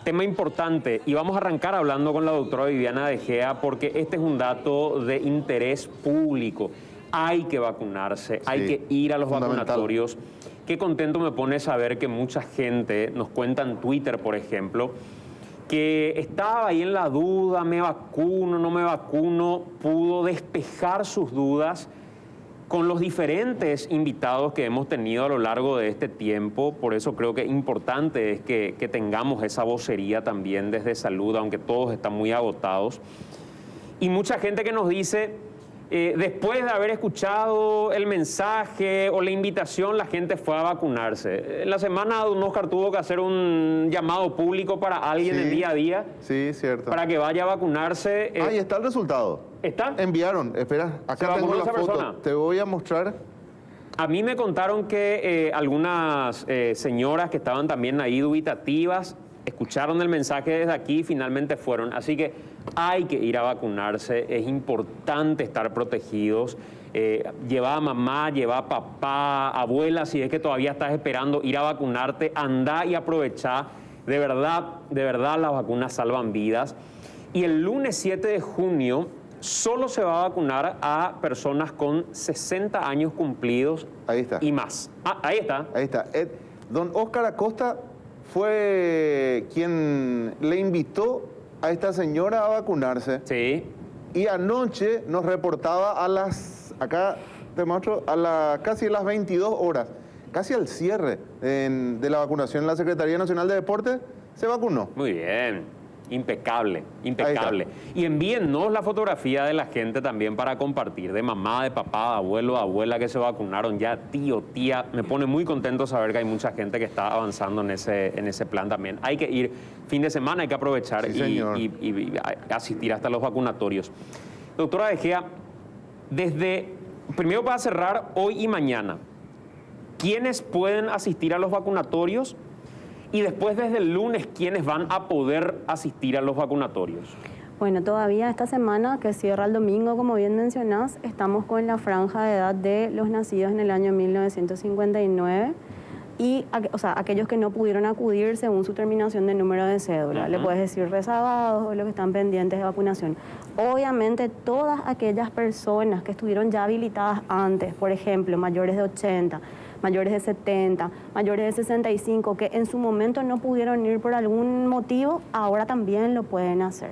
tema importante y vamos a arrancar hablando con la doctora Viviana De Gea porque este es un dato de interés público. Hay que vacunarse, hay que ir a los vacunatorios. Qué contento me pone saber que mucha gente nos cuenta en Twitter, por ejemplo, que estaba ahí en la duda, me vacuno, no me vacuno, pudo despejar sus dudas con los diferentes invitados que hemos tenido a lo largo de este tiempo. Por eso creo que importante es que tengamos esa vocería también desde salud, aunque todos están muy agotados. Y mucha gente que nos dice, después de haber escuchado el mensaje o la invitación, la gente fue a vacunarse. En la semana don Oscar tuvo que hacer un llamado público para alguien el día a día. Sí, cierto. Para que vaya a vacunarse. Ahí está el resultado. ¿Está? Enviaron, espera, acá tengo la foto. Persona. Te voy a mostrar. A mí me contaron que algunas señoras que estaban también ahí dubitativas escucharon el mensaje desde aquí y finalmente fueron. Así que hay que ir a vacunarse, es importante estar protegidos. Lleva a mamá, lleva a papá, abuela, si es que todavía estás esperando ir a vacunarte, anda y aprovecha. De verdad las vacunas salvan vidas. Y el lunes 7 de junio solo se va a vacunar a personas con 60 años cumplidos. Ahí está. Y más. Ahí está. Ahí está. Don Oscar Acosta fue quien le invitó a esta señora a vacunarse. Sí. Y anoche nos reportaba a las, acá te muestro, casi a las 22 horas, casi al cierre de la vacunación en la Secretaría Nacional de Deportes, se vacunó. Muy bien. Impecable, impecable. Y envíennos la fotografía de la gente también para compartir, de mamá, de papá, de abuelo, de abuela que se vacunaron ya, tío, tía. Me pone muy contento saber que hay mucha gente que está avanzando en ese plan también. Hay que ir fin de semana, hay que aprovechar y asistir hasta los vacunatorios. Doctora De Gea, primero para cerrar, hoy y mañana, ¿quiénes pueden asistir a los vacunatorios? Y después, desde el lunes, ¿quiénes van a poder asistir a los vacunatorios? Bueno, todavía esta semana, que cierra el domingo, como bien mencionás, estamos con la franja de edad de los nacidos en el año 1959 y, o sea, aquellos que no pudieron acudir según su terminación de número de cédula. Le puedes decir rezagados o los que están pendientes de vacunación. Obviamente, todas aquellas personas que estuvieron ya habilitadas antes, por ejemplo, mayores de 80, mayores de 70, mayores de 65, que en su momento no pudieron ir por algún motivo, ahora también lo pueden hacer.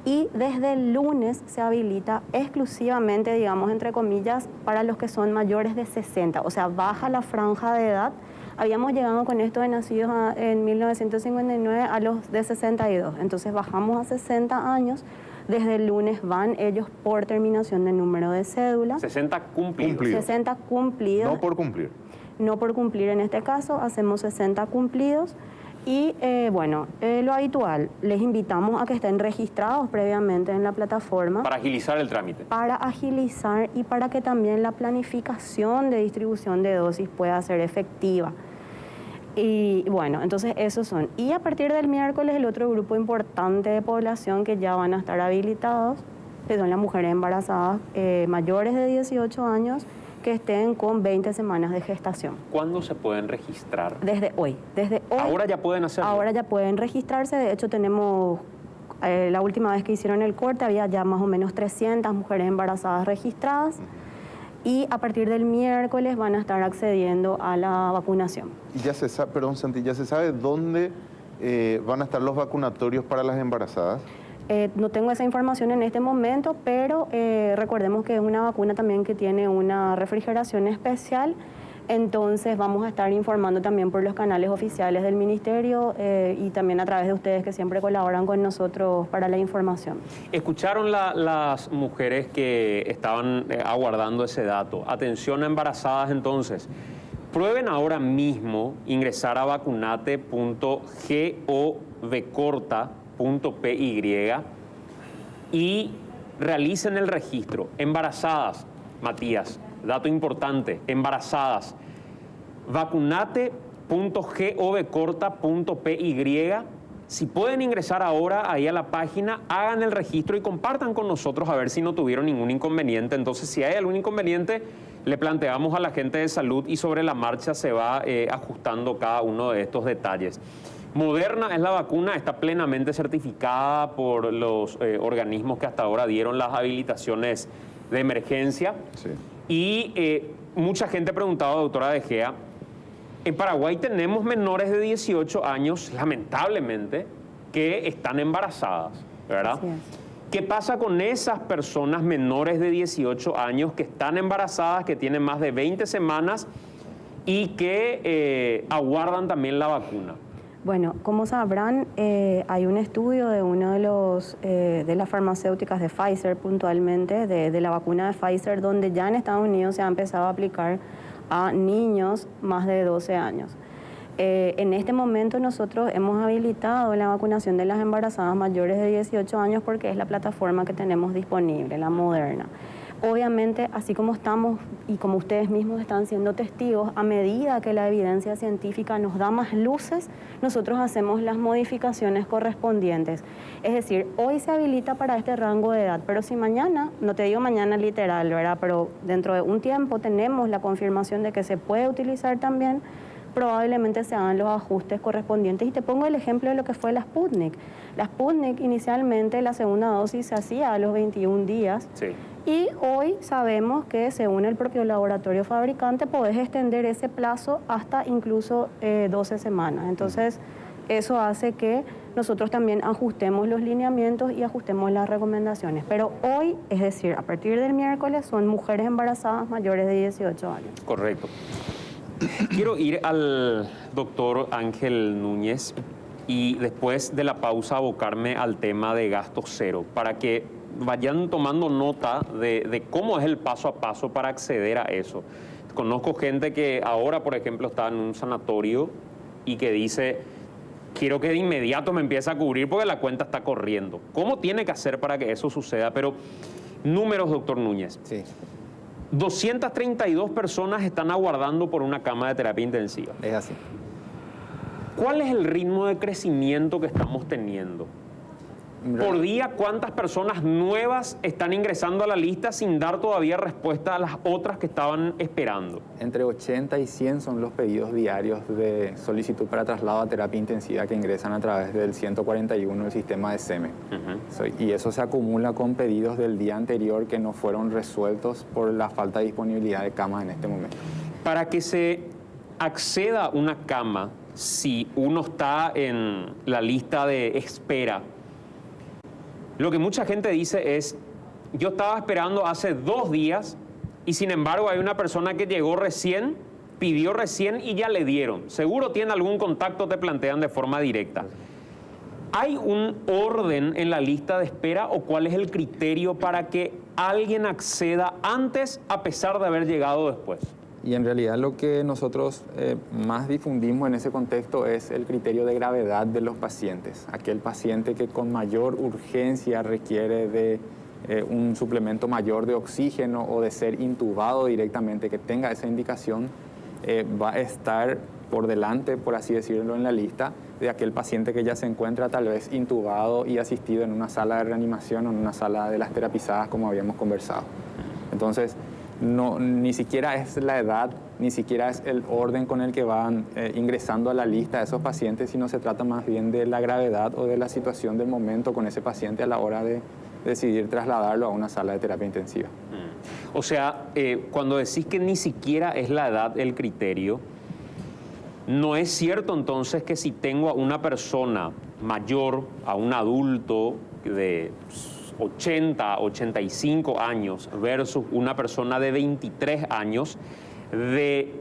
Y desde el lunes se habilita exclusivamente, digamos, entre comillas, para los que son mayores de 60, o sea, baja la franja de edad. Habíamos llegado con esto de nacidos en 1959 a los de 62, entonces bajamos a 60 años. Desde el lunes van ellos por terminación de número de cédula. 60 cumplidos. 60 cumplidos. No por cumplir. No por cumplir en este caso, hacemos 60 cumplidos. Y bueno, lo habitual, les invitamos a que estén registrados previamente en la plataforma. Para agilizar el trámite. Para agilizar y para que también la planificación de distribución de dosis pueda ser efectiva. Y bueno, entonces esos son. Y a partir del miércoles el otro grupo importante de población que ya van a estar habilitados, que son las mujeres embarazadas mayores de 18 años que estén con 20 semanas de gestación. ¿Cuándo se pueden registrar? Desde hoy. ¿Ahora ya pueden hacerlo? Ahora ya pueden registrarse. De hecho tenemos, la última vez que hicieron el corte había ya más o menos 300 mujeres embarazadas registradas. Y a partir del miércoles van a estar accediendo a la vacunación. Y ya se sabe, perdón Santi, ¿ya se sabe dónde van a estar los vacunatorios para las embarazadas? No tengo esa información en este momento, pero recordemos que es una vacuna también que tiene una refrigeración especial. Entonces vamos a estar informando también por los canales oficiales del Ministerio y también a través de ustedes que siempre colaboran con nosotros para la información. ¿Escucharon las mujeres que estaban aguardando ese dato? Atención a embarazadas entonces. Prueben ahora mismo ingresar a vacunate.govcorta.py y realicen el registro. Embarazadas, Matías, dato importante, embarazadas, vacunate.govcorta.py. Si pueden ingresar ahora ahí a la página, hagan el registro y compartan con nosotros a ver si no tuvieron ningún inconveniente. Entonces, si hay algún inconveniente, le planteamos a la gente de salud y sobre la marcha se va ajustando cada uno de estos detalles. Moderna es la vacuna, está plenamente certificada por los organismos que hasta ahora dieron las habilitaciones de emergencia. Sí. Y mucha gente ha preguntado, doctora De Gea, en Paraguay tenemos menores de 18 años, lamentablemente, que están embarazadas, ¿verdad? Así es. ¿Qué pasa con esas personas menores de 18 años que están embarazadas, que tienen más de 20 semanas y que aguardan también la vacuna? Bueno, como sabrán, hay un estudio de uno de las farmacéuticas de Pfizer, puntualmente, de la vacuna de Pfizer, donde ya en Estados Unidos se ha empezado a aplicar a niños más de 12 años. En este momento nosotros hemos habilitado la vacunación de las embarazadas mayores de 18 años porque es la plataforma que tenemos disponible, la Moderna. Obviamente, así como estamos y como ustedes mismos están siendo testigos, a medida que la evidencia científica nos da más luces, nosotros hacemos las modificaciones correspondientes. Es decir, hoy se habilita para este rango de edad, pero si mañana, no te digo mañana literal, ¿verdad? Pero dentro de un tiempo tenemos la confirmación de que se puede utilizar también, probablemente se hagan los ajustes correspondientes. Y te pongo el ejemplo de lo que fue la Sputnik. La Sputnik, inicialmente, la segunda dosis se hacía a los 21 días. Sí. Y hoy sabemos que, según el propio laboratorio fabricante, podés extender ese plazo hasta incluso 12 semanas. Entonces, eso hace que nosotros también ajustemos los lineamientos y ajustemos las recomendaciones. Pero hoy, es decir, a partir del miércoles, son mujeres embarazadas mayores de 18 años. Correcto. Quiero ir al doctor Ángel Núñez y después de la pausa abocarme al tema de gasto cero, para que vayan tomando nota de cómo es el paso a paso para acceder a eso. Conozco gente que ahora, por ejemplo, está en un sanatorio y que dice, quiero que de inmediato me empiece a cubrir porque la cuenta está corriendo. ¿Cómo tiene que hacer para que eso suceda? Pero números, doctor Núñez. Sí. 232 personas están aguardando por una cama de terapia intensiva. Es así. ¿Cuál es el ritmo de crecimiento que estamos teniendo? Por día, ¿cuántas personas nuevas están ingresando a la lista sin dar todavía respuesta a las otras que estaban esperando? Entre 80 y 100 son los pedidos diarios de solicitud para traslado a terapia intensiva que ingresan a través del 141 del sistema de SEME. Y eso se acumula con pedidos del día anterior que no fueron resueltos por la falta de disponibilidad de camas en este momento. Para que se acceda a una cama, si uno está en la lista de espera, lo que mucha gente dice es, yo estaba esperando hace 2 días y sin embargo hay una persona que llegó recién, pidió recién y ya le dieron. Seguro tiene algún contacto, te plantean de forma directa. ¿Hay un orden en la lista de espera o cuál es el criterio para que alguien acceda antes a pesar de haber llegado después? Y en realidad lo que nosotros más difundimos en ese contexto es el criterio de gravedad de los pacientes. Aquel paciente que con mayor urgencia requiere de un suplemento mayor de oxígeno o de ser intubado directamente, que tenga esa indicación, va a estar por delante, por así decirlo, en la lista de aquel paciente que ya se encuentra tal vez intubado y asistido en una sala de reanimación o en una sala de las terapizadas, como habíamos conversado. Entonces, no, ni siquiera es la edad, ni siquiera es el orden con el que van ingresando a la lista de esos pacientes, sino se trata más bien de la gravedad o de la situación del momento con ese paciente a la hora de decidir trasladarlo a una sala de terapia intensiva. O sea, cuando decís que ni siquiera es la edad el criterio, ¿no es cierto entonces que si tengo a una persona mayor, a un adulto de 80, 85 años versus una persona de 23 años, de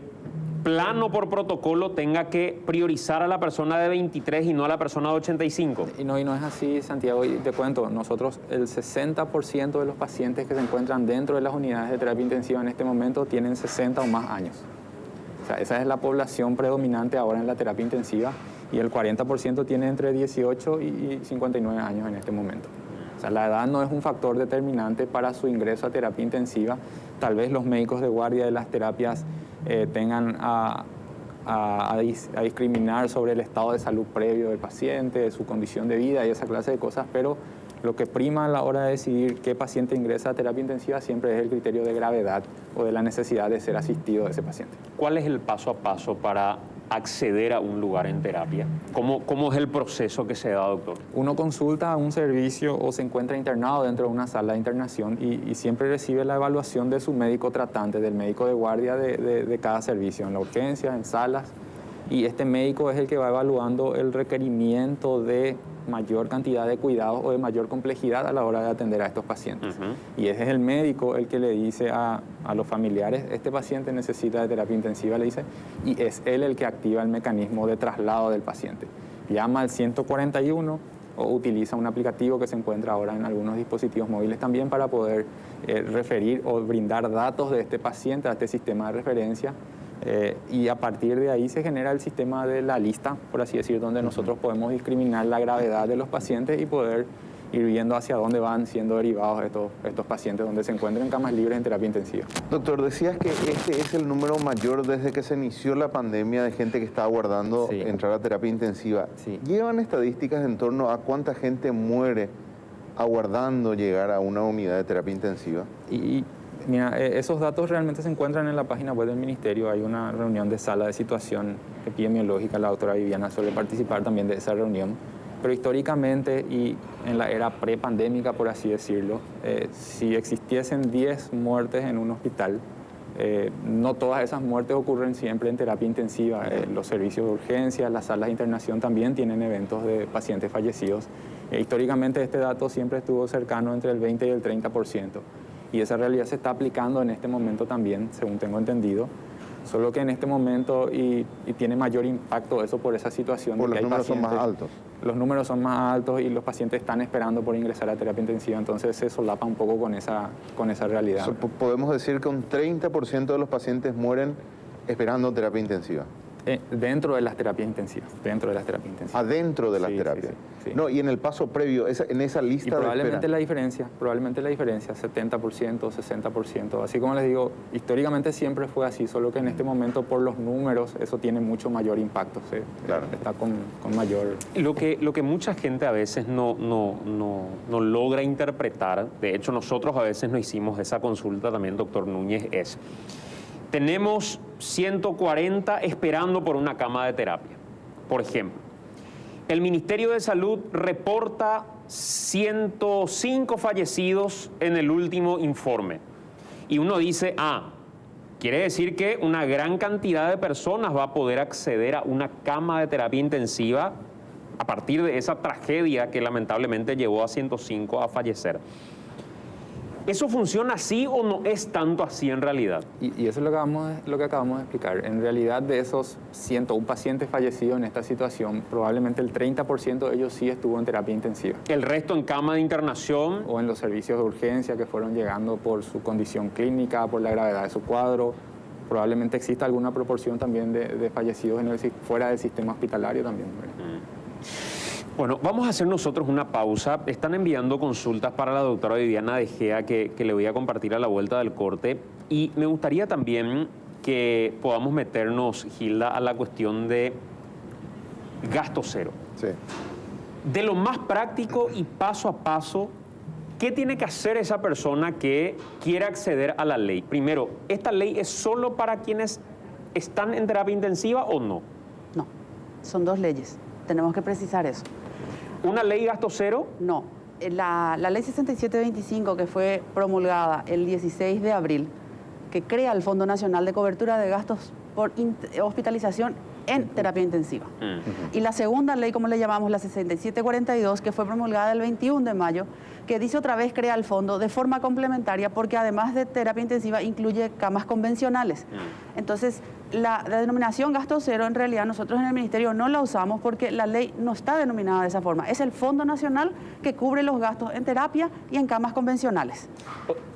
plano por protocolo tenga que priorizar a la persona de 23 y no a la persona de 85? Y no es así, Santiago, y te cuento, nosotros el 60% de los pacientes que se encuentran dentro de las unidades de terapia intensiva en este momento tienen 60 o más años. O sea, esa es la población predominante ahora en la terapia intensiva y el 40% tiene entre 18 y 59 años en este momento. O sea, la edad no es un factor determinante para su ingreso a terapia intensiva. Tal vez los médicos de guardia de las terapias tengan a discriminar sobre el estado de salud previo del paciente, de su condición de vida y esa clase de cosas, pero lo que prima a la hora de decidir qué paciente ingresa a terapia intensiva siempre es el criterio de gravedad o de la necesidad de ser asistido de ese paciente. ¿Cuál es el paso a paso para acceder a un lugar en terapia? ¿Cómo es el proceso que se da, doctor? Uno consulta a un servicio o se encuentra internado dentro de una sala de internación y siempre recibe la evaluación de su médico tratante, del médico de guardia de cada servicio, en la urgencia, en salas. Y este médico es el que va evaluando el requerimiento de mayor cantidad de cuidados o de mayor complejidad a la hora de atender a estos pacientes. Y ese es el médico el que le dice a los familiares, este paciente necesita de terapia intensiva, le dice, y es él el que activa el mecanismo de traslado del paciente. Llama al 141 o utiliza un aplicativo que se encuentra ahora en algunos dispositivos móviles también para poder referir o brindar datos de este paciente a este sistema de referencia. Y a partir de ahí se genera el sistema de la lista, por así decir, donde nosotros podemos discriminar la gravedad de los pacientes y poder ir viendo hacia dónde van siendo derivados estos pacientes donde se encuentran en camas libres en terapia intensiva. Doctor, decías que este es el número mayor desde que se inició la pandemia de gente que está aguardando entrar a terapia intensiva. Sí. ¿Llevan estadísticas en torno a cuánta gente muere aguardando llegar a una unidad de terapia intensiva? Mira, esos datos realmente se encuentran en la página web del Ministerio. Hay una reunión de sala de situación epidemiológica. La doctora Viviana suele participar también de esa reunión. Pero históricamente y en la era prepandémica, por así decirlo, si existiesen 10 muertes en un hospital, no todas esas muertes ocurren siempre en terapia intensiva. Los servicios de urgencia, las salas de internación también tienen eventos de pacientes fallecidos. Históricamente este dato siempre estuvo cercano entre el 20 y el 30%. Y esa realidad se está aplicando en este momento también, según tengo entendido. Solo que en este momento y tiene mayor impacto eso por esa situación. Por los números son más altos. Los números son más altos y los pacientes están esperando por ingresar a terapia intensiva, entonces se solapa un poco con esa realidad. Podemos decir que un 30% de los pacientes mueren esperando terapia intensiva. Dentro de las terapias intensivas. Adentro de las terapias. Sí. No, y en el paso previo, en esa lista y probablemente de espera. la diferencia, 70%, 60%. Así como les digo, históricamente siempre fue así, solo que en este momento por los números eso tiene mucho mayor impacto. Claro. Está con mayor... Lo que mucha gente a veces no logra interpretar, de hecho nosotros a veces nos hicimos esa consulta también, doctor Núñez, es... Tenemos 140 esperando por una cama de terapia, por ejemplo. El Ministerio de Salud reporta 105 fallecidos en el último informe. Y uno dice, quiere decir que una gran cantidad de personas va a poder acceder a una cama de terapia intensiva a partir de esa tragedia que lamentablemente llevó a 105 a fallecer. ¿Eso funciona así o no es tanto así en realidad? Y eso es lo que acabamos de explicar. En realidad, de esos 101 pacientes fallecidos en esta situación, probablemente el 30% de ellos sí estuvo en terapia intensiva. ¿El resto en cama de internación? O en los servicios de urgencia que fueron llegando por su condición clínica, por la gravedad de su cuadro. Probablemente exista alguna proporción también de fallecidos fuera del sistema hospitalario también. Bueno, vamos a hacer nosotros una pausa. Están enviando consultas para la doctora Viviana De Gea que le voy a compartir a la vuelta del corte. Y me gustaría también que podamos meternos, Gilda, a la cuestión de gasto cero. Sí. De lo más práctico y paso a paso, ¿qué tiene que hacer esa persona que quiere acceder a la ley? Primero, ¿esta ley es solo para quienes están en terapia intensiva o no? No, son dos leyes. Tenemos que precisar eso. ¿Una ley gasto cero? No. La ley 6725, que fue promulgada el 16 de abril, que crea el Fondo Nacional de Cobertura de Gastos por Hospitalización en Terapia Intensiva. Y la segunda ley, como le llamamos, la 6742, que fue promulgada el 21 de mayo, que dice otra vez crea el fondo de forma complementaria porque además de terapia intensiva incluye camas convencionales. Entonces, la denominación gasto cero en realidad nosotros en el Ministerio no la usamos porque la ley no está denominada de esa forma. Es el Fondo Nacional que cubre los gastos en terapia y en camas convencionales.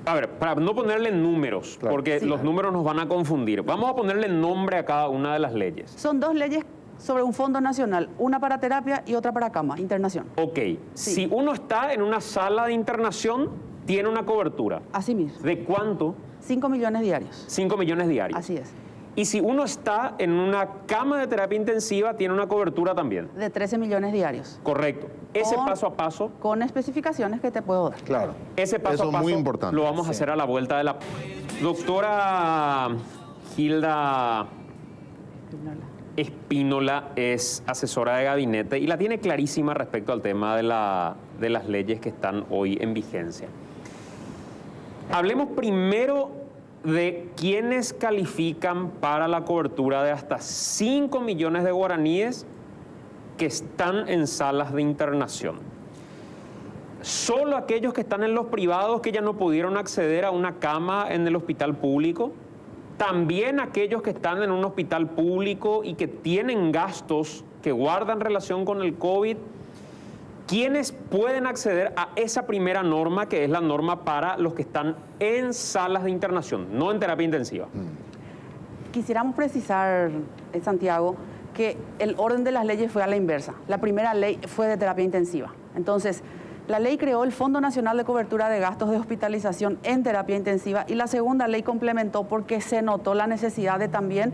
A ver, para no ponerle números, porque los números nos van a confundir, vamos a ponerle nombre a cada una de las leyes. Son dos leyes sobre un fondo nacional, una para terapia y otra para cama, internación. Ok, si uno está en una sala de internación, tiene una cobertura. Así mismo. ¿De cuánto? 5 millones diarios. 5 millones diarios. Así es. Y si uno está en una cama de terapia intensiva, tiene una cobertura también. De 13 millones diarios. Correcto. Ese paso a paso. Con especificaciones que te puedo dar. Claro. Ese paso Eso a es paso muy importante. lo vamos a hacer a la vuelta de la... Doctora Gilda Espínola es asesora de gabinete y la tiene clarísima respecto al tema de las leyes que están hoy en vigencia. Hablemos primero de quienes califican para la cobertura de hasta 5 millones de guaraníes que están en salas de internación. Solo aquellos que están en los privados que ya no pudieron acceder a una cama en el hospital público. También aquellos que están en un hospital público y que tienen gastos que guardan relación con el COVID. ¿Quiénes pueden acceder a esa primera norma, que es la norma para los que están en salas de internación, no en terapia intensiva? Quisiéramos precisar, Santiago, que el orden de las leyes fue a la inversa. La primera ley fue de terapia intensiva. Entonces, la ley creó el Fondo Nacional de Cobertura de Gastos de Hospitalización en Terapia Intensiva y la segunda ley complementó porque se notó la necesidad de también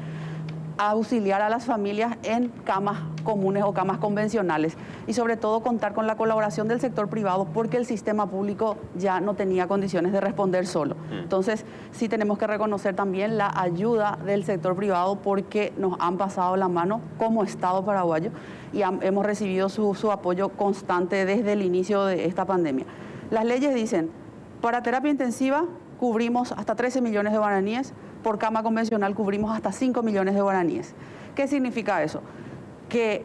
auxiliar a las familias en camas comunes o camas convencionales y sobre todo contar con la colaboración del sector privado porque el sistema público ya no tenía condiciones de responder solo. Entonces sí tenemos que reconocer también la ayuda del sector privado porque nos han pasado la mano como Estado paraguayo y hemos recibido su apoyo constante desde el inicio de esta pandemia. Las leyes dicen, para terapia intensiva cubrimos hasta 13 millones de guaraníes, por cama convencional cubrimos hasta 5 millones de guaraníes. ¿Qué significa eso? Que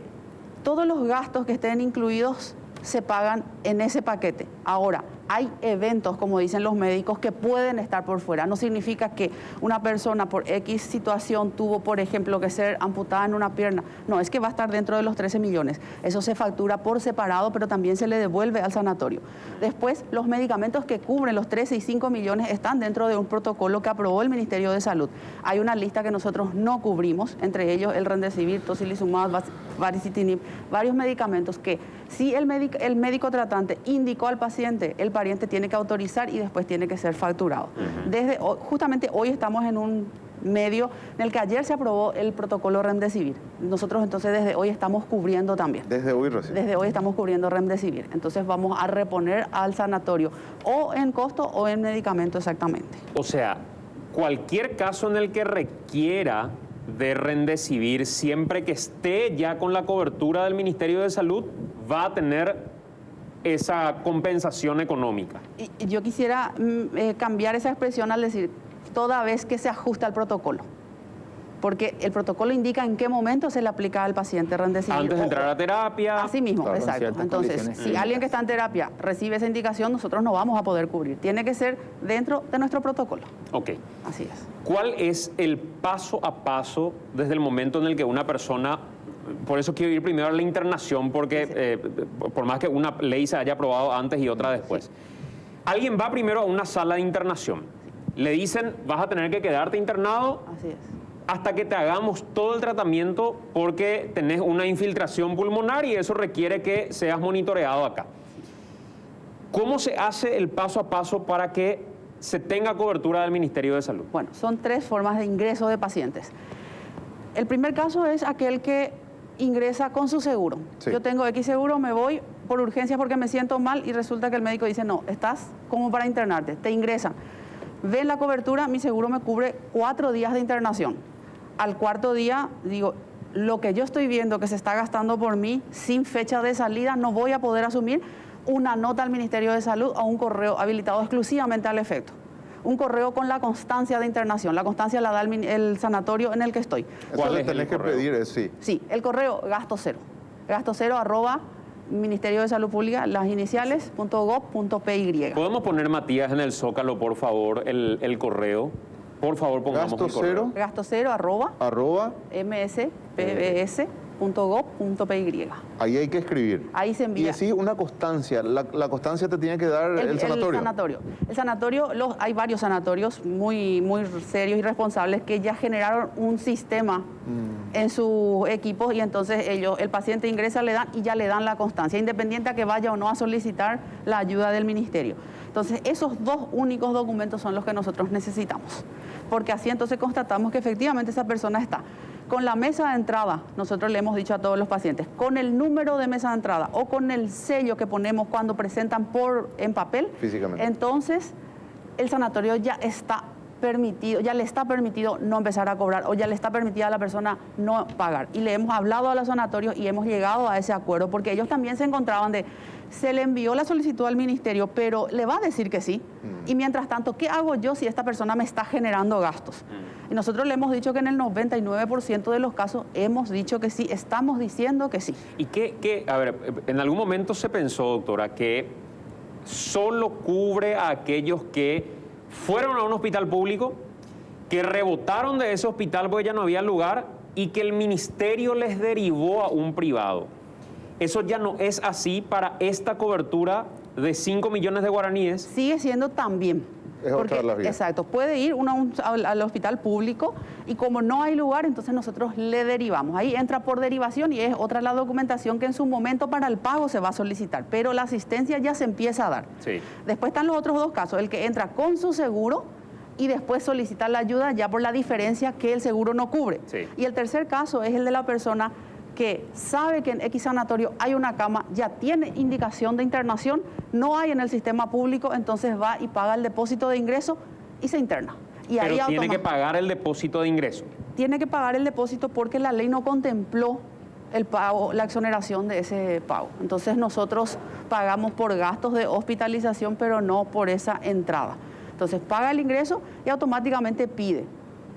todos los gastos que estén incluidos se pagan en ese paquete. Ahora, hay eventos, como dicen los médicos, que pueden estar por fuera. No significa que una persona por X situación tuvo, por ejemplo, que ser amputada en una pierna. No, es que va a estar dentro de los 13 millones. Eso se factura por separado, pero también se le devuelve al sanatorio. Después, los medicamentos que cubren los 13 y 5 millones están dentro de un protocolo que aprobó el Ministerio de Salud. Hay una lista que nosotros no cubrimos, entre ellos el Remdesivir, Tocilizumab, Baricitinib, varios medicamentos que si el médico tratante indicó al paciente, el pariente tiene que autorizar y después tiene que ser facturado. Justamente hoy estamos en un medio en el que ayer se aprobó el protocolo Remdesivir. Nosotros entonces desde hoy estamos cubriendo también. Desde hoy recién. Desde hoy estamos cubriendo Remdesivir. Entonces vamos a reponer al sanatorio o en costo o en medicamento exactamente. O sea, cualquier caso en el que requiera de Remdesivir, siempre que esté ya con la cobertura del Ministerio de Salud, va a tener esa compensación económica. Y yo quisiera cambiar esa expresión al decir toda vez que se ajusta al protocolo. Porque el protocolo indica en qué momento se le aplica al paciente Remdesivir. Antes de entrar a terapia. Así mismo, claro, exacto. Entonces, si alguien que está en terapia recibe esa indicación, nosotros no vamos a poder cubrir. Tiene que ser dentro de nuestro protocolo. Ok. Así es. ¿Cuál es el paso a paso desde el momento en el que una persona... Por eso quiero ir primero a la internación, porque por más que una ley se haya aprobado antes y otra después. Alguien va primero a una sala de internación. Le dicen, vas a tener que quedarte internado Así es. hasta que te hagamos todo el tratamiento porque tenés una infiltración pulmonar y eso requiere que seas monitoreado acá. ¿Cómo se hace el paso a paso para que se tenga cobertura del Ministerio de Salud? Bueno, son 3 formas de ingreso de pacientes. El primer caso es aquel que ingresa con su seguro. Sí. Yo tengo X seguro, me voy por urgencia porque me siento mal y resulta que el médico dice, no, estás como para internarte, te ingresan. Ven la cobertura, mi seguro me cubre 4 días de internación. Al 4.º día digo, lo que yo estoy viendo que se está gastando por mí sin fecha de salida, no voy a poder asumir una nota al Ministerio de Salud o un correo habilitado exclusivamente al efecto. Un correo con la constancia de internación. La constancia la da el sanatorio en el que estoy. ¿Cuál Eso es tenés el que correo? pedir, sí. Sí, el correo gasto cero. Gasto cero @ Ministerio de Salud Pública, las iniciales, .gov.py. ¿Podemos poner, Matías, en el Zócalo, por favor, el correo? Por favor, pongamos Gasto el correo. cero. Gasto cero @ mspbs.gov.py. Ahí hay que escribir. Ahí se envía. Y así una constancia. La constancia te tiene que dar el sanatorio. El sanatorio, hay varios sanatorios muy, muy serios y responsables que ya generaron un sistema en sus equipos y entonces el paciente ingresa, le dan y ya le dan la constancia, independiente a que vaya o no a solicitar la ayuda del ministerio. Entonces, esos 2 únicos documentos son los que nosotros necesitamos, porque así entonces constatamos que efectivamente esa persona está con la mesa de entrada. Nosotros le hemos dicho a todos los pacientes, con el número de mesa de entrada o con el sello que ponemos cuando presentan en papel, Físicamente. entonces el sanatorio ya está permitido, ya le está permitido no empezar a cobrar o ya le está permitida a la persona no pagar. Y le hemos hablado a los sanatorios y hemos llegado a ese acuerdo porque ellos también se encontraban se le envió la solicitud al ministerio, pero le va a decir que sí. Y mientras tanto, ¿qué hago yo si esta persona me está generando gastos? Y nosotros le hemos dicho que en el 99% de los casos hemos dicho que sí, estamos diciendo que sí. ¿Y a ver, en algún momento se pensó, doctora, que solo cubre a aquellos que fueron a un hospital público, que rebotaron de ese hospital porque ya no había lugar y que el ministerio les derivó a un privado? Eso ya no es así para esta cobertura de 5 millones de guaraníes. Sigue siendo también. Es otra de las vías. Exacto, puede ir uno al hospital público y como no hay lugar, entonces nosotros le derivamos. Ahí entra por derivación y es otra la documentación que en su momento para el pago se va a solicitar, pero la asistencia ya se empieza a dar. Sí. Después están los otros dos casos, el que entra con su seguro y después solicita la ayuda ya por la diferencia que el seguro no cubre. Sí. Y el tercer caso es el de la persona que sabe que en X sanatorio hay una cama, ya tiene indicación de internación, no hay en el sistema público, entonces va y paga el depósito de ingreso y se interna. Y Pero ahí tiene que pagar el depósito de ingreso. Tiene que pagar el depósito porque la ley no contempló el pago, la exoneración de ese pago. Entonces nosotros pagamos por gastos de hospitalización, pero no por esa entrada. Entonces paga el ingreso y automáticamente pide.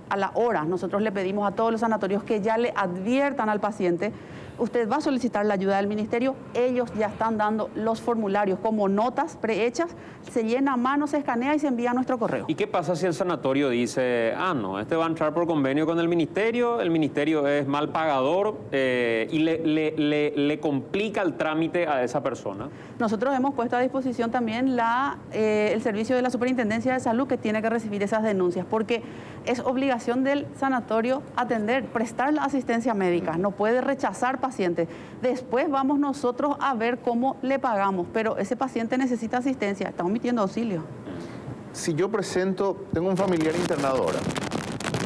A la hora, nosotros le pedimos a todos los sanatorios que ya le adviertan al paciente, usted va a solicitar la ayuda del ministerio, ellos ya están dando los formularios como notas prehechas, se llena a mano, se escanea y se envía a nuestro correo. ¿Y qué pasa si el sanatorio dice, no, este va a entrar por convenio con el ministerio es mal pagador y le complica el trámite a esa persona? Nosotros hemos puesto a disposición también el servicio de la Superintendencia de Salud que tiene que recibir esas denuncias, porque es obligación del sanatorio prestar la asistencia médica, no puede rechazar pacientes. Después vamos nosotros a ver cómo le pagamos, pero ese paciente necesita asistencia, está omitiendo auxilio. Si yo tengo un familiar internado ahora,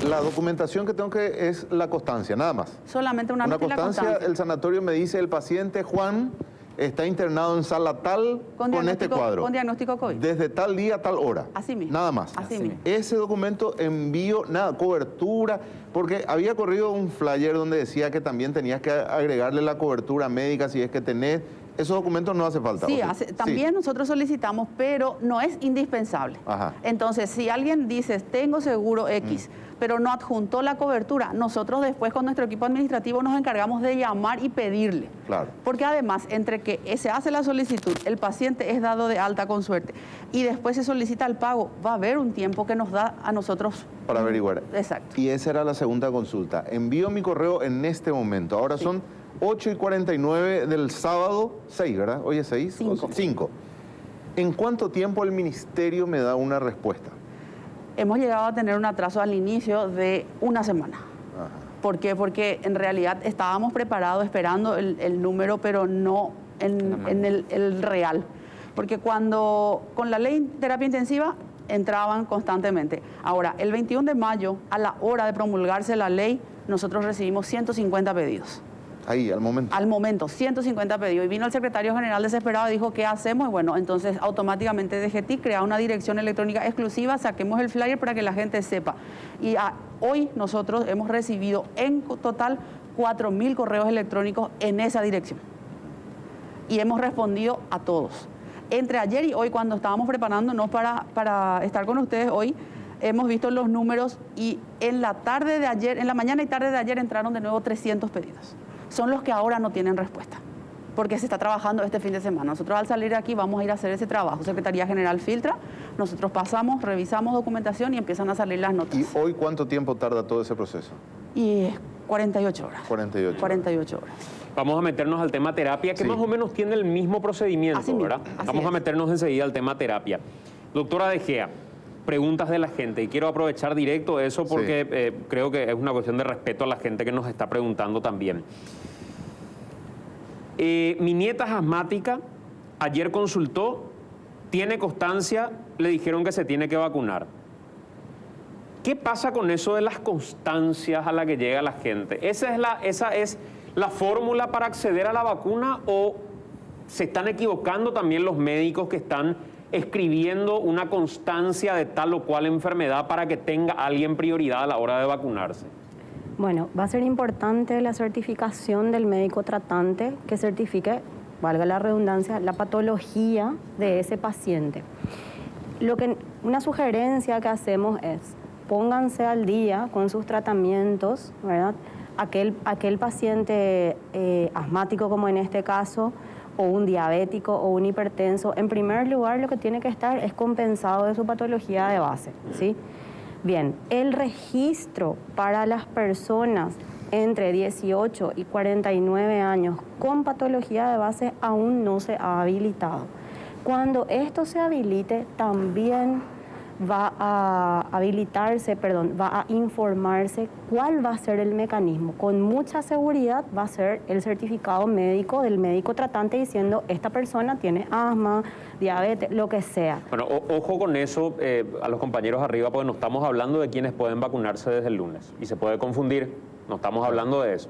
la documentación que tengo es la constancia, nada más. Solamente una nota y la constancia. El sanatorio me dice, el paciente Juan está internado en sala tal con este cuadro. Con diagnóstico COVID. Desde tal día a tal hora. Así mismo. Nada más. Así mismo. Ese documento envío, nada, cobertura, porque había corrido un flyer donde decía que también tenías que agregarle la cobertura médica si es que tenés. Esos documentos no hace falta. Sí, también nosotros solicitamos, pero no es indispensable. Ajá. Entonces, si alguien dice, tengo seguro X, pero no adjuntó la cobertura, nosotros después con nuestro equipo administrativo nos encargamos de llamar y pedirle. Claro. Porque además, entre que se hace la solicitud, el paciente es dado de alta con suerte y después se solicita el pago, va a haber un tiempo que nos da a nosotros para averiguar. Exacto. Y esa era la segunda consulta. Envío mi correo en este momento. Ahora sí. Son 8:49 del sábado, 6, ¿verdad? Hoy es 6. 5. ¿En cuánto tiempo el ministerio me da una respuesta? Hemos llegado a tener un atraso al inicio de una semana. Ajá. ¿Por qué? Porque en realidad estábamos preparados esperando el número, pero no en el real. Porque con la ley de terapia intensiva entraban constantemente. Ahora, el 21 de mayo, a la hora de promulgarse la ley, nosotros recibimos 150 pedidos. Ahí, al momento. Al momento, 150 pedidos. Y vino el secretario general desesperado y dijo, ¿qué hacemos? Y bueno, entonces automáticamente DGTIC crea una dirección electrónica exclusiva, saquemos el flyer para que la gente sepa. Y hoy nosotros hemos recibido en total 4.000 correos electrónicos en esa dirección. Y hemos respondido a todos. Entre ayer y hoy, cuando estábamos preparándonos para estar con ustedes hoy, hemos visto los números y en la mañana y tarde de ayer entraron de nuevo 300 pedidos. Son los que ahora no tienen respuesta, porque se está trabajando este fin de semana. Nosotros al salir de aquí vamos a ir a hacer ese trabajo. Secretaría General filtra, nosotros pasamos, revisamos documentación y empiezan a salir las notas. ¿Y hoy cuánto tiempo tarda todo ese proceso? Y 48 horas. 48 horas. Vamos a meternos al tema terapia, que Sí. más o menos tiene el mismo procedimiento, Así mismo, ¿verdad? así Vamos a es. meternos enseguida al tema terapia. Doctora De Gea, preguntas de la gente, y quiero aprovechar directo eso porque creo que es una cuestión de respeto a la gente que nos está preguntando también. Mi nieta es asmática, ayer consultó, tiene constancia, le dijeron que se tiene que vacunar. ¿Qué pasa con eso de las constancias a la que llega la gente? ¿Esa es la fórmula para acceder a la vacuna o se están equivocando también los médicos que están escribiendo una constancia de tal o cual enfermedad para que tenga alguien prioridad a la hora de vacunarse? Bueno, va a ser importante la certificación del médico tratante que certifique, valga la redundancia, la patología de ese paciente. Una sugerencia que hacemos es, pónganse al día con sus tratamientos, ¿verdad? Aquel paciente asmático, como en este caso, o un diabético o un hipertenso, en primer lugar lo que tiene que estar es compensado de su patología de base, ¿sí? Bien, el registro para las personas entre 18 y 49 años con patología de base aún no se ha habilitado. Cuando esto se habilite, también va a informarse cuál va a ser el mecanismo. Con mucha seguridad va a ser el certificado médico del médico tratante diciendo esta persona tiene asma, diabetes, lo que sea. Bueno, ojo con eso a los compañeros arriba, porque no estamos hablando de quienes pueden vacunarse desde el lunes. Y se puede confundir, no estamos hablando de eso.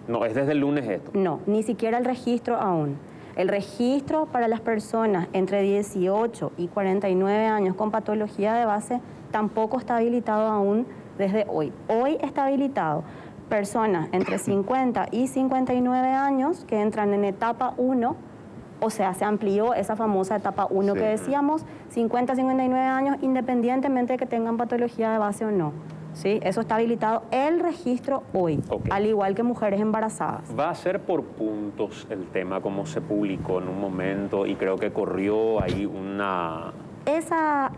No, es desde el lunes esto. No, ni siquiera el registro aún. El registro para las personas entre 18 y 49 años con patología de base tampoco está habilitado aún desde hoy. Hoy está habilitado personas entre 50 y 59 años que entran en etapa 1, o sea, se amplió esa famosa etapa 1 que decíamos, 50 a 59 años, independientemente de que tengan patología de base o no. ¿Sí? Eso está habilitado el registro hoy, al igual que mujeres embarazadas. Va a ser por puntos el tema, como se publicó en un momento, y creo que corrió ahí una... Esa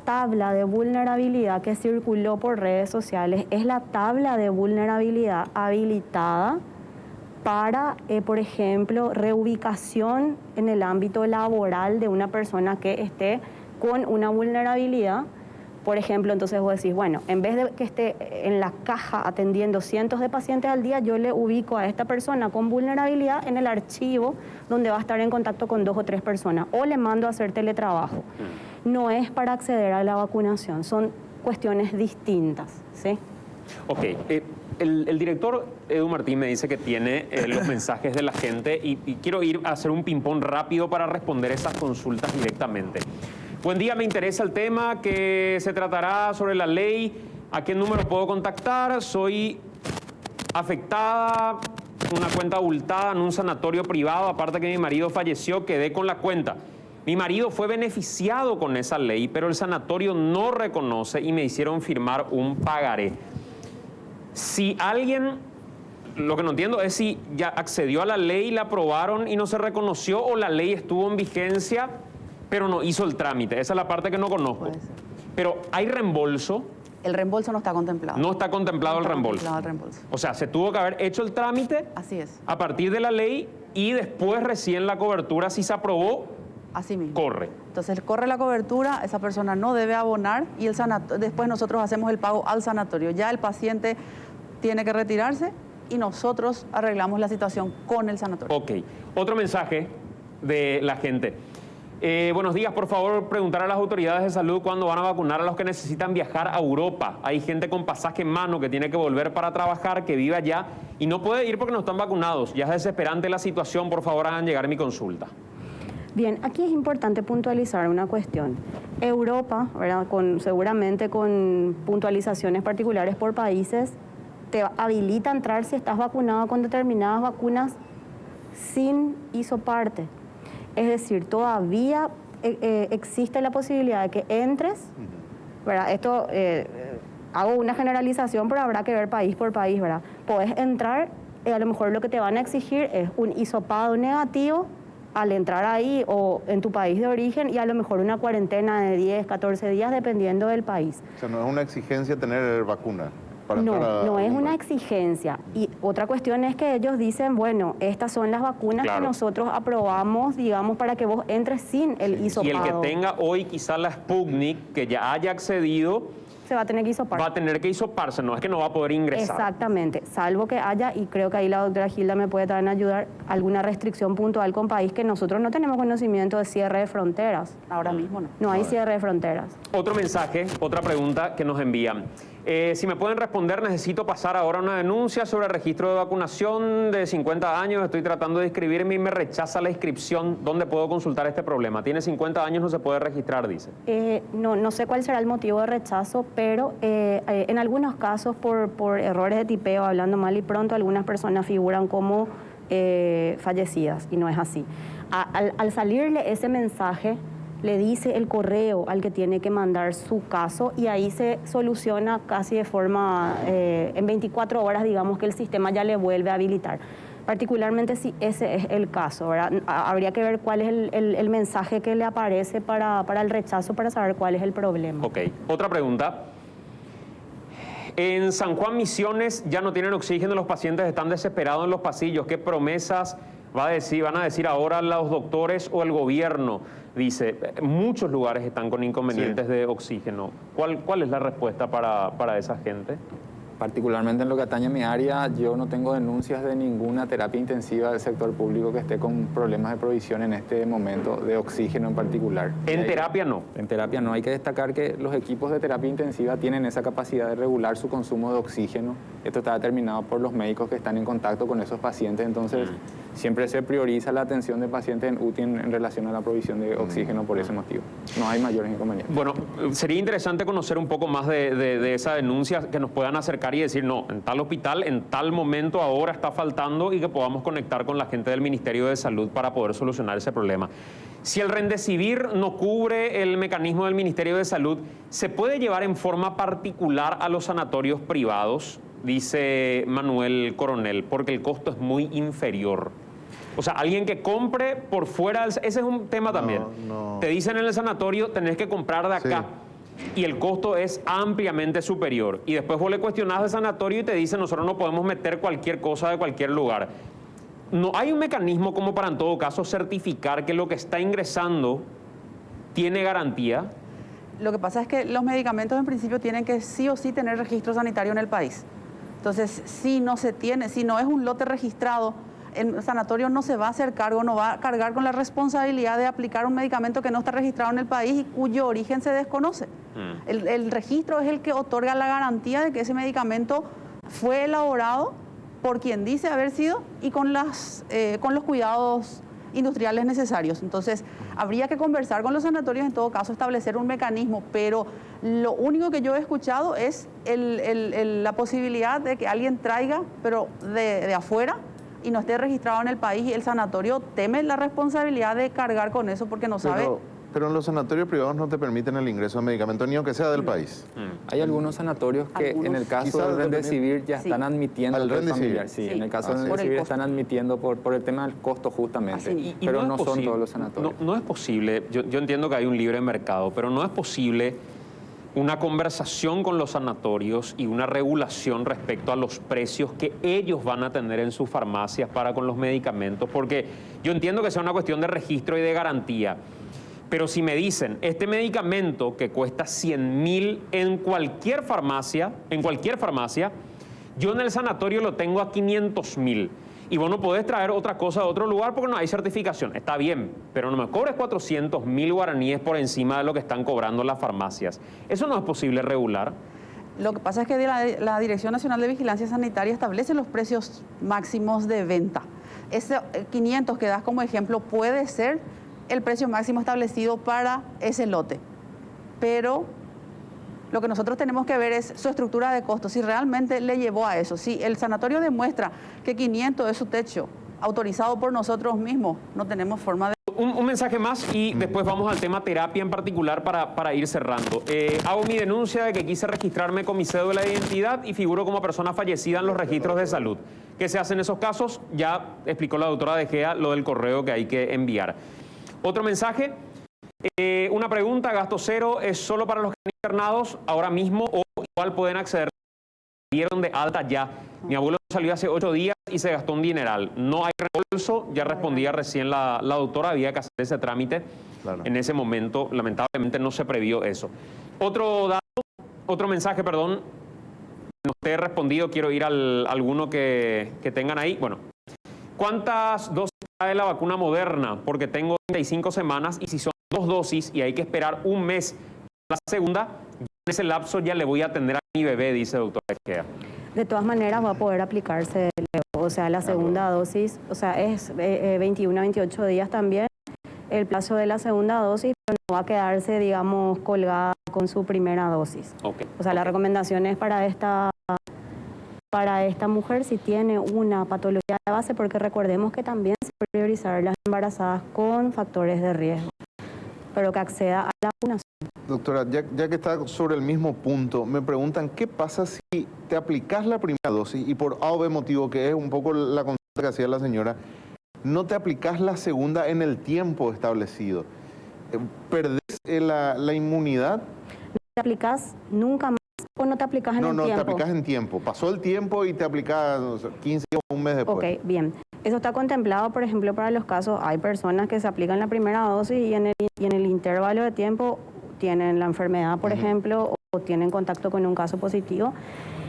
tabla de vulnerabilidad que circuló por redes sociales es la tabla de vulnerabilidad habilitada para, por ejemplo, reubicación en el ámbito laboral de una persona que esté con una vulnerabilidad. Por ejemplo, entonces vos decís, bueno, en vez de que esté en la caja atendiendo cientos de pacientes al día, yo le ubico a esta persona con vulnerabilidad en el archivo donde va a estar en contacto con 2 o 3 personas, o le mando a hacer teletrabajo. No es para acceder a la vacunación, son cuestiones distintas, ¿sí? Ok, el director Edu Martín me dice que tiene los mensajes de la gente y quiero ir a hacer un ping-pong rápido para responder esas consultas directamente. Buen día, me interesa el tema que se tratará sobre la ley. ¿A qué número puedo contactar? Soy afectada, una cuenta abultada en un sanatorio privado. Aparte que mi marido falleció, quedé con la cuenta. Mi marido fue beneficiado con esa ley, pero el sanatorio no reconoce y me hicieron firmar un pagaré. Si alguien, lo que no entiendo es si ya accedió a la ley, la aprobaron y no se reconoció, o la ley estuvo en vigencia pero no hizo el trámite. Esa es la parte que no conozco. Puede ser. Pero ¿hay reembolso? El reembolso no está contemplado. No está contemplado el reembolso. O sea, se tuvo que haber hecho el trámite. Así es. A partir de la ley y después recién la cobertura, si se aprobó, así mismo. Corre. Entonces corre la cobertura, esa persona no debe abonar y después nosotros hacemos el pago al sanatorio. Ya el paciente tiene que retirarse y nosotros arreglamos la situación con el sanatorio. Ok. Otro mensaje de la gente. Buenos días, por favor, preguntar a las autoridades de salud cuándo van a vacunar a los que necesitan viajar a Europa. Hay gente con pasaje en mano que tiene que volver para trabajar, que vive allá y no puede ir porque no están vacunados. Ya es desesperante la situación, por favor, hagan llegar mi consulta. Bien, aquí es importante puntualizar una cuestión. Europa, ¿verdad? Seguramente con puntualizaciones particulares por países, te habilita a entrar si estás vacunado con determinadas vacunas sin isoparte. Es decir, todavía existe la posibilidad de que entres, ¿verdad? Esto, hago una generalización, pero habrá que ver país por país, ¿verdad? Podés entrar, a lo mejor lo que te van a exigir es un hisopado negativo al entrar ahí o en tu país de origen y a lo mejor una cuarentena de 10, 14 días, dependiendo del país. O sea, no es una exigencia tener vacuna. No es una exigencia. Y otra cuestión es que ellos dicen, bueno, estas son las vacunas que nosotros aprobamos, digamos, para que vos entres sin el hisopado. Y el que tenga hoy quizá la Sputnik, que ya haya accedido, se va a tener que hisopar. Va a tener que hisoparse, no es que no va a poder ingresar. Exactamente, salvo que haya, y creo que ahí la doctora Gilda me puede también ayudar, alguna restricción puntual con país que nosotros no tenemos conocimiento de cierre de fronteras. Ahora mismo no. No hay cierre de fronteras. Otro mensaje, otra pregunta que nos envían. Si me pueden responder, necesito pasar ahora una denuncia sobre el registro de vacunación de 50 años. Estoy tratando de inscribirme y me rechaza la inscripción. ¿Dónde puedo consultar este problema? Tiene 50 años, no se puede registrar, dice. No sé cuál será el motivo de rechazo, pero en algunos casos por errores de tipeo, hablando mal y pronto, algunas personas figuran como fallecidas y no es así. Al salirle ese mensaje, le dice el correo al que tiene que mandar su caso y ahí se soluciona casi de forma, en 24 horas, digamos que el sistema ya le vuelve a habilitar. Particularmente si ese es el caso, ¿verdad? Habría que ver cuál es el mensaje que le aparece para el rechazo para saber cuál es el problema. Ok, otra pregunta. En San Juan Misiones ya no tienen oxígeno, los pacientes están desesperados en los pasillos. ¿Qué promesas van a decir ahora los doctores o el gobierno? Dice, muchos lugares están con inconvenientes de oxígeno. ¿Cuál es la respuesta para esa gente? Particularmente en lo que atañe a mi área, yo no tengo denuncias de ninguna terapia intensiva del sector público que esté con problemas de provisión en este momento, de oxígeno en particular. ¿En terapia no? En terapia no. Hay que destacar que los equipos de terapia intensiva tienen esa capacidad de regular su consumo de oxígeno. Esto está determinado por los médicos que están en contacto con esos pacientes, entonces siempre se prioriza la atención de pacientes en UTI en relación a la provisión de oxígeno por ese motivo. No hay mayores inconvenientes. Bueno, sería interesante conocer un poco más de esa denuncia, que nos puedan acercar y decir, no, en tal hospital, en tal momento ahora está faltando, y que podamos conectar con la gente del Ministerio de Salud para poder solucionar ese problema. Si el Remdesivir no cubre el mecanismo del Ministerio de Salud, ¿se puede llevar en forma particular a los sanatorios privados? Dice Manuel Coronel, porque el costo es muy inferior. O sea, alguien que compre por fuera, ese es un tema también. Te dicen en el sanatorio, tenés que comprar de acá. Sí. Y el costo es ampliamente superior. Y después vos le cuestionás al sanatorio y te dicen, nosotros no podemos meter cualquier cosa de cualquier lugar. No hay un mecanismo como para, en todo caso, certificar que lo que está ingresando tiene garantía. Lo que pasa es que los medicamentos en principio tienen que sí o sí tener registro sanitario en el país. Entonces, si no se tiene, si no es un lote registrado, el sanatorio no se va a hacer cargo, no va a cargar con la responsabilidad de aplicar un medicamento que no está registrado en el país y cuyo origen se desconoce. El registro es el que otorga la garantía de que ese medicamento fue elaborado por quien dice haber sido y con los cuidados industriales necesarios. Entonces, habría que conversar con los sanatorios, en todo caso, establecer un mecanismo, pero lo único que yo he escuchado es la posibilidad de que alguien traiga, pero de afuera, y no esté registrado en el país, y el sanatorio teme la responsabilidad de cargar con eso porque no sabe. Pero en los sanatorios privados no te permiten el ingreso de medicamentos, ni aunque sea del país. Hay algunos sanatorios que en el caso del Remdesivir ya están admitiendo el familiar. Sí, en el caso del Remdesivir están admitiendo por el tema del costo justamente. Pero no son todos los sanatorios. No es posible, yo entiendo que hay un libre mercado, pero no es posible una conversación con los sanatorios y una regulación respecto a los precios que ellos van a tener en sus farmacias para con los medicamentos, porque yo entiendo que sea una cuestión de registro y de garantía, pero si me dicen, este medicamento que cuesta 100.000 en cualquier farmacia, yo en el sanatorio lo tengo a 500.000. Y vos no podés traer otra cosa de otro lugar porque no hay certificación. Está bien, pero no me cobres 400.000 guaraníes por encima de lo que están cobrando las farmacias. ¿Eso no es posible regular? Lo que pasa es que la Dirección Nacional de Vigilancia Sanitaria establece los precios máximos de venta. Ese 500 que das como ejemplo puede ser el precio máximo establecido para ese lote. Pero lo que nosotros tenemos que ver es su estructura de costos, si realmente le llevó a eso. Si el sanatorio demuestra que 500 es su techo, autorizado por nosotros mismos, no tenemos forma de... Un mensaje más y después vamos al tema terapia en particular para ir cerrando. Hago mi denuncia de que quise registrarme con mi cédula de identidad y figuro como persona fallecida en los registros de salud. ¿Qué se hace en esos casos? Ya explicó la doctora De Gea lo del correo que hay que enviar. Otro mensaje. Una pregunta, gasto cero, ¿es solo para los que están internados ahora mismo o igual pueden acceder? Dieron de alta ya. Mi abuelo salió hace 8 días y se gastó un dineral. No hay reembolso, ya respondía recién la doctora, había que hacer ese trámite. Claro. En ese momento, lamentablemente, no se previó eso. Otro mensaje, perdón, no te he respondido, quiero ir a alguno que tengan ahí. Bueno, ¿cuántas dosis de la vacuna Moderna? Porque tengo 35 semanas y si son 2 dosis y hay que esperar un mes la segunda, ese lapso ya le voy a atender a mi bebé, dice doctora Egea. De todas maneras va a poder aplicarse, o sea, la segunda dosis, o sea, es 21 a 28 días también el plazo de la segunda dosis, pero no va a quedarse, digamos, colgada con su primera dosis. Okay. O sea, la recomendación es para esta mujer si tiene una patología de base, porque recordemos que también se puede priorizar las embarazadas con factores de riesgo, pero que acceda a la vacunación. Doctora, ya que está sobre el mismo punto, me preguntan, ¿qué pasa si te aplicas la primera dosis y por A o B motivo, que es un poco la consulta que hacía la señora, no te aplicas la segunda en el tiempo establecido? ¿Perdés la inmunidad? ¿No te aplicas nunca más o no te aplicas en el tiempo? No, te aplicas en tiempo. Pasó el tiempo y te aplicas 15 días o un mes después. Ok, bien. Eso está contemplado, por ejemplo, para los casos, hay personas que se aplican la primera dosis y en el intervalo de tiempo tienen la enfermedad, por ejemplo, o tienen contacto con un caso positivo.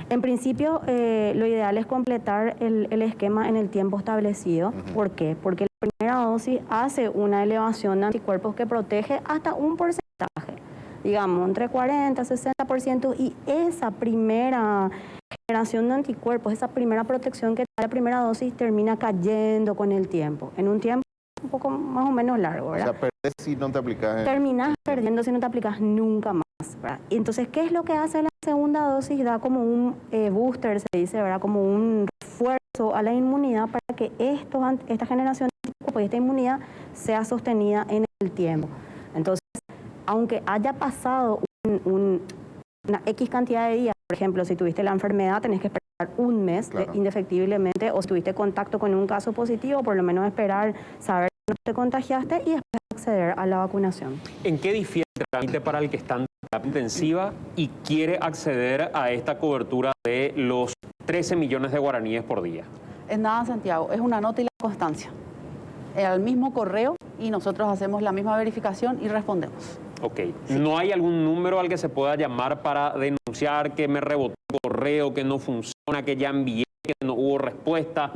En principio, lo ideal es completar el esquema en el tiempo establecido. ¿Por qué? Porque la primera dosis hace una elevación de anticuerpos que protege hasta un porcentaje, digamos, entre 40 y 60%, y esa primera generación de anticuerpos, esa primera protección que da la primera dosis, termina cayendo con el tiempo, en un tiempo un poco más o menos largo, ¿verdad? O sea, perdés si no te aplicas. Terminas perdiendo si no te aplicas nunca más, ¿verdad? Y entonces, ¿qué es lo que hace la segunda dosis? Da como un booster, se dice, ¿verdad? Como un refuerzo a la inmunidad para que esta generación de anticuerpos y esta inmunidad sea sostenida en el tiempo. Entonces, aunque haya pasado una X cantidad de días, por ejemplo, si tuviste la enfermedad, tenés que esperar un mes, claro, indefectiblemente, o si tuviste contacto con un caso positivo, por lo menos esperar, saber que no te contagiaste y después acceder a la vacunación. ¿En qué difiere el trámite para el que está en terapia intensiva y quiere acceder a esta cobertura de los 13 millones de guaraníes por día? Es nada, Santiago, es una nota y la constancia. Al mismo correo y nosotros hacemos la misma verificación y respondemos. Ok. Sí. ¿No hay algún número al que se pueda llamar para denunciar que me rebotó el correo, que no funciona, que ya envié, que no hubo respuesta?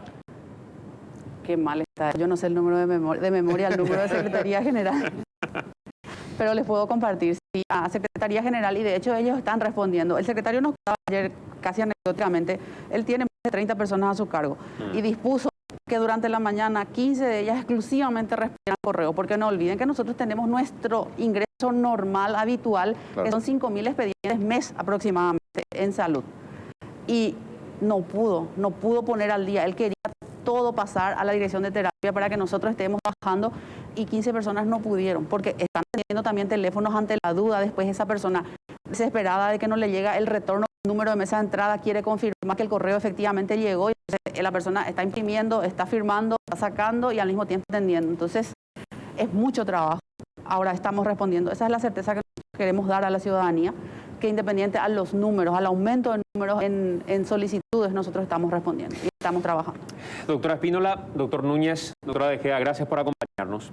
Qué mal está. Yo no sé el número de memoria, el número de Secretaría General. Pero les puedo compartir. Sí, a Secretaría General, y de hecho ellos están respondiendo. El secretario nos contaba ayer, casi anecdóticamente, él tiene más de 30 personas a su cargo y dispuso que durante la mañana 15 de ellas exclusivamente respondieran correo, porque no olviden que nosotros tenemos nuestro ingreso normal, habitual, claro, que son 5.000 expedientes mes aproximadamente en salud. Y no pudo poner al día. Él quería todo pasar a la dirección de terapia para que nosotros estemos bajando, y 15 personas no pudieron, porque están teniendo también teléfonos ante la duda. Después esa persona desesperada de que no le llega el retorno, el número de mesa de entrada, quiere confirmar que el correo efectivamente llegó, y entonces la persona está imprimiendo, está firmando, está sacando y al mismo tiempo atendiendo. Entonces es mucho trabajo. Ahora estamos respondiendo. Esa es la certeza que queremos dar a la ciudadanía, que independiente a los números, al aumento de números en solicitudes, nosotros estamos respondiendo y estamos trabajando. Doctora Espínola, doctor Núñez, doctora De Gea, gracias por acompañarnos.